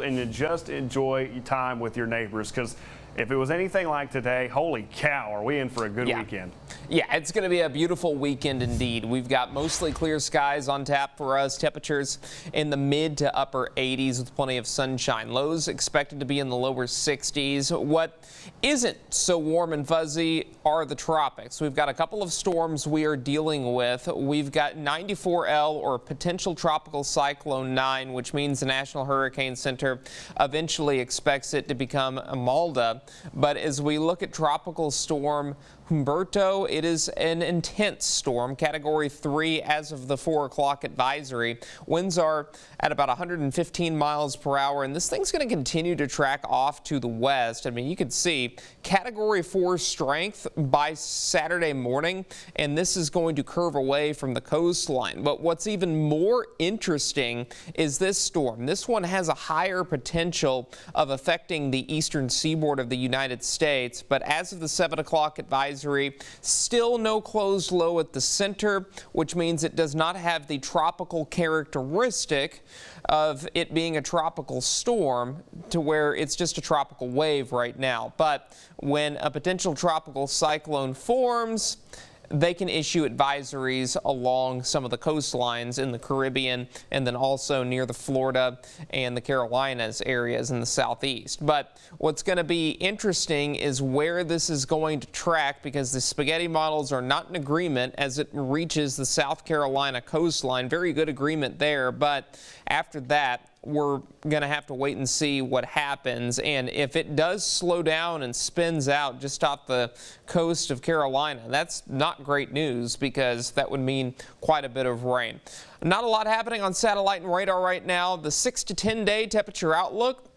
and you just enjoy your time with your neighbors, because if it was anything like today, holy cow, are we in for a good weekend? Yeah, it's going to be a beautiful weekend indeed. We've got mostly clear skies on tap for us. Temperatures in the mid to upper 80s with plenty of sunshine. Lows expected to be in the lower 60s. What isn't so warm and fuzzy are the tropics. We've got a couple of storms we are dealing with. We've got 94L, or potential tropical cyclone 9, which means the National Hurricane Center eventually expects it to become Imelda. But as we look at tropical storm Humberto, it is an intense storm, Category 3 as of the 4 o'clock advisory. Winds are at about 115 miles per hour, and this thing's going to continue to track off to the west. I mean, you can see Category 4 strength by Saturday morning, and this is going to curve away from the coastline. But what's even more interesting is this storm. This one has a higher potential of affecting the eastern seaboard of the United States, but as of the 7 o'clock advisory, still no closed low at the center, which means it does not have the tropical characteristic of it being a tropical storm, to where it's just a tropical wave right now. But when a potential tropical cyclone forms, they can issue advisories along some of the coastlines in the Caribbean, and then also near the Florida and the Carolinas areas in the southeast. But what's going to be interesting is where this is going to track, because the spaghetti models are not in agreement as it reaches the South Carolina coastline. Very good agreement there, but after that, we're going to have to wait and see what happens. And if it does slow down and spins out just off the coast of Carolina, that's not great news, because that would mean quite a bit of rain. Not a lot happening on satellite and radar right now. The 6 to 10 day temperature outlook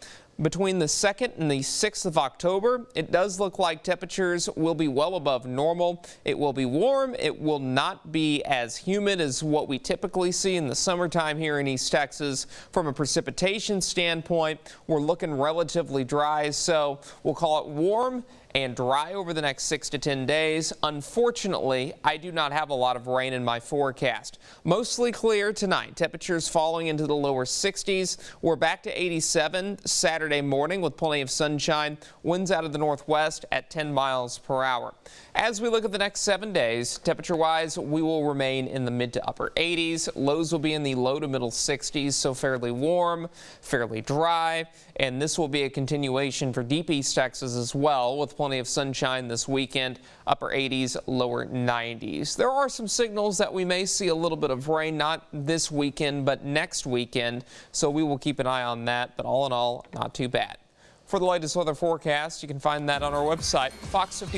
between the 2nd and the 6th of October, it does look like temperatures will be well above normal. It will be warm. It will not be as humid as what we typically see in the summertime here in East Texas. From a precipitation standpoint, we're looking relatively dry, so we'll call it warm and dry over the next 6 to 10 days. Unfortunately, I do not have a lot of rain in my forecast. Mostly clear tonight. Temperatures falling into the lower 60s. We're back to 87 Saturday morning with plenty of sunshine. Winds out of the northwest at 10 miles per hour. As we look at the next 7 days, temperature-wise, we will remain in the mid to upper 80s. Lows will be in the low to middle 60s, so fairly warm, fairly dry. And this will be a continuation for deep East Texas as well, with plenty of sunshine this weekend, upper 80s, lower 90s. There are some signals that we may see a little bit of rain, not this weekend, but next weekend, so we will keep an eye on that. But all in all, not too bad. For the latest weather forecast, you can find that on our website, Fox 50.